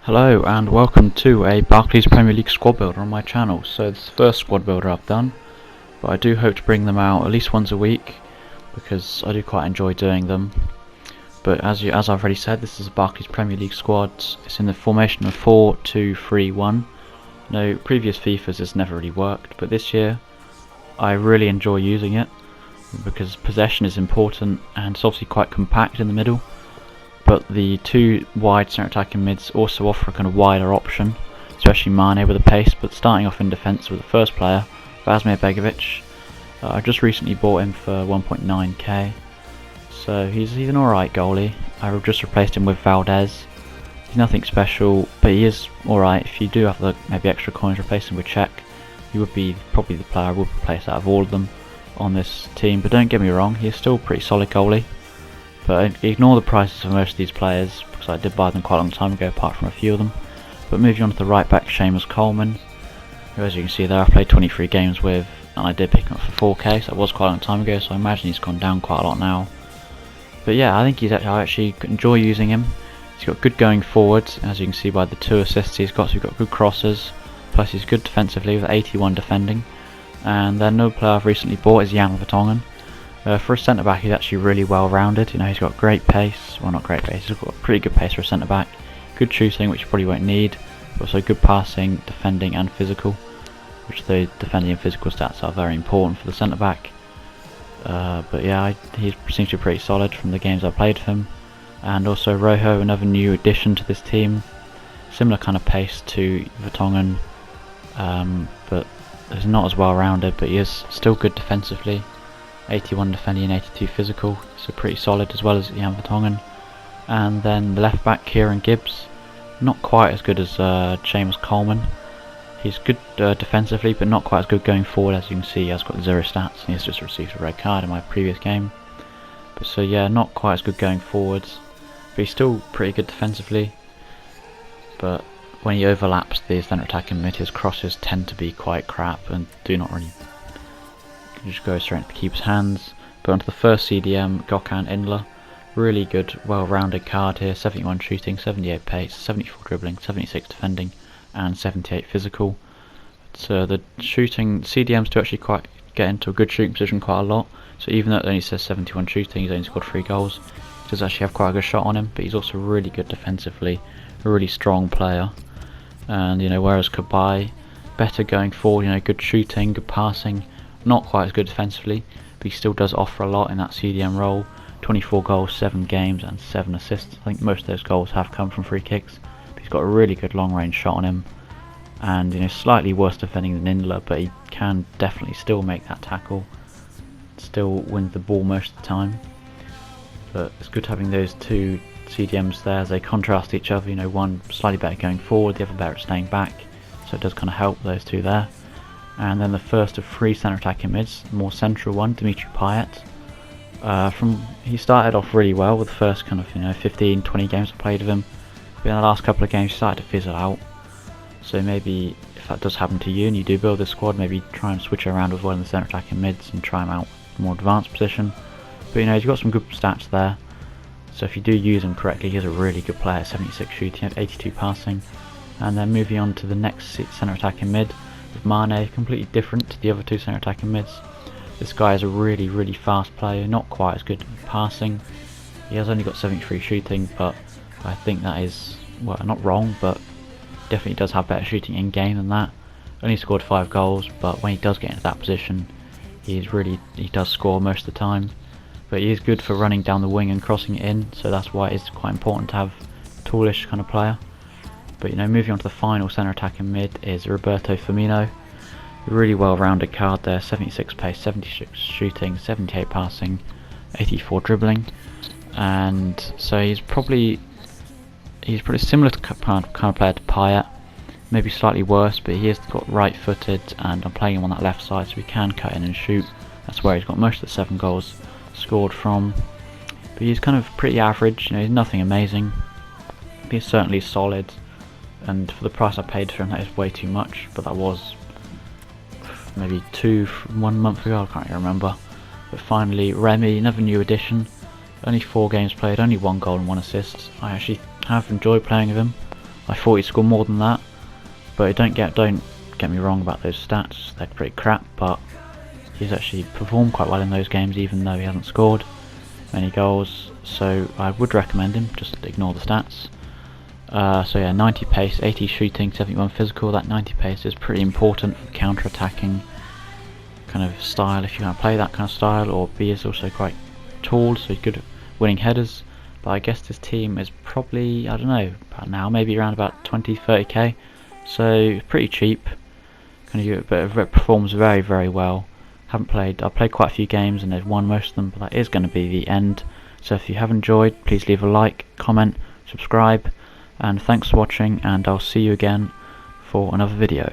Hello and welcome to a Barclays Premier League squad builder on my channel. So this is the first squad builder I've done, but I do hope to bring them out at least once a week because I do quite enjoy doing them. But as I've already said, this is a Barclays Premier League squad. It's in the formation of 4-2-3-1. No, previous FIFAs it's never really worked, but this year I really enjoy using it because possession is important and it's obviously quite compact in the middle. But the two wide centre attacking mids also offer a kind of wider option, especially Mane with the pace. But starting off in defence with the first player, Vazmir Begovic. I just recently bought him for 1.9k, so he's an alright goalie. I just replaced him with Valdez. He's nothing special, but he is alright. If you do have the maybe extra coins, replace him with Czech. He would be probably the player I would replace out of all of them on this team. But don't get me wrong, he's still a pretty solid goalie. But ignore the prices of most of these players because I did buy them quite a long time ago apart from a few of them. But moving on to the right back, Seamus Coleman, who as you can see there I've played 23 games with and I did pick him up for 4k, so that was quite a long time ago, so I imagine he's gone down quite a lot now. But yeah, I think I actually enjoy using him. He's got good going forwards, as you can see by the 2 assists he's got, so he's got good crosses, plus he's good defensively with 81 defending. And then another player I've recently bought is Jan Vertonghen. For a centre back, he's actually really well rounded. You know, he's got great pace. Well, not great pace. He's got pretty good pace for a centre back. Good shooting, which you probably won't need. But also good passing, defending, and physical. Which the defending and physical stats are very important for the centre back. But yeah, he seems to be pretty solid from the games I've played with him. And also Rojo, another new addition to this team. Similar kind of pace to Vertonghen, but he's not as well rounded. But he is still good defensively. 81 defending and 82 physical, so pretty solid as well as Jan Vertonghen. And then the left back, Kieran Gibbs, not quite as good as Seamus Coleman. He's good defensively, but not quite as good going forward. As you can see, he has got 0 stats and he's just received a red card in my previous game. But so yeah, not quite as good going forwards, but he's still pretty good defensively. But when he overlaps the centre attacking mid, his crosses tend to be quite crap and do not really just go straight into the keeper's hands. But onto the first CDM, Gökhan Inler. Really good, well-rounded card here. 71 shooting, 78 pace, 74 dribbling, 76 defending, and 78 physical. So the shooting, CDMs do actually quite get into a good shooting position quite a lot. So even though it only says 71 shooting, he's only scored 3 goals. He does actually have quite a good shot on him, but he's also really good defensively, a really strong player. And you know, whereas Kabay, better going forward, you know, good shooting, good passing. Not quite as good defensively, but he still does offer a lot in that CDM role. 24 goals, 7 games and 7 assists. I think most of those goals have come from free kicks. But he's got a really good long range shot on him. And you know, slightly worse defending than Inler, but he can definitely still make that tackle. Still wins the ball most of the time. But it's good having those 2 CDMs there as they contrast each other. You know, one slightly better going forward, the other better at staying back. So it does kind of help those 2 there. And then the first of 3 centre attacking mids, the more central one, Dimitri Payet. He started off really well with the first kind of 15-20 games I played with him. But in the last couple of games he started to fizzle out. So maybe if that does happen to you and you do build this squad, maybe try and switch around with one of the centre attacking mids and try him out in a more advanced position. But you know, he's got some good stats there. So if you do use him correctly, he's a really good player. 76 shooting, 82 passing. And then moving on to the next centre attacking mid. With Mane, completely different to the other 2 centre attacking mids. This guy is a really fast player, not quite as good at passing. He has only got 73 shooting, but I think that is, well, not wrong, but definitely does have better shooting in game than that. Only scored 5 goals, but when he does get into that position, he does score most of the time. But he is good for running down the wing and crossing it in, so that's why it is quite important to have a tallish kind of player. But you know, moving on to the final centre attacking mid is Roberto Firmino. A really well-rounded card there, 76 pace, 76 shooting, 78 passing, 84 dribbling. And so he's pretty similar to kind of player to Payet, maybe slightly worse, but he has got right-footed and I'm playing him on that left side, so he can cut in and shoot. That's where he's got most of the 7 goals scored from. But he's kind of pretty average, you know, he's nothing amazing. But he's certainly solid. And for the price I paid for him, that is way too much, but that was maybe 1 month ago, I can't even remember. But finally, Remy, another new addition. Only 4 games played, only 1 goal and 1 assist. I actually have enjoyed playing with him. I thought he'd score more than that, but don't get me wrong about those stats. They're pretty crap, but he's actually performed quite well in those games, even though he hasn't scored many goals. So I would recommend him. Just ignore the stats. So yeah, 90 pace, 80 shooting, 71 physical. That 90 pace is pretty important for counter-attacking kind of style, if you want to play that kind of style. Or B is also quite tall, so he's good at winning headers. But I guess this team is probably, I don't know, about now, maybe around about 20-30k. So pretty cheap. But it performs very, very well. I've played quite a few games and they've won most of them, but that is going to be the end. So if you have enjoyed, please leave a like, comment, subscribe, and thanks for watching, and I'll see you again for another video.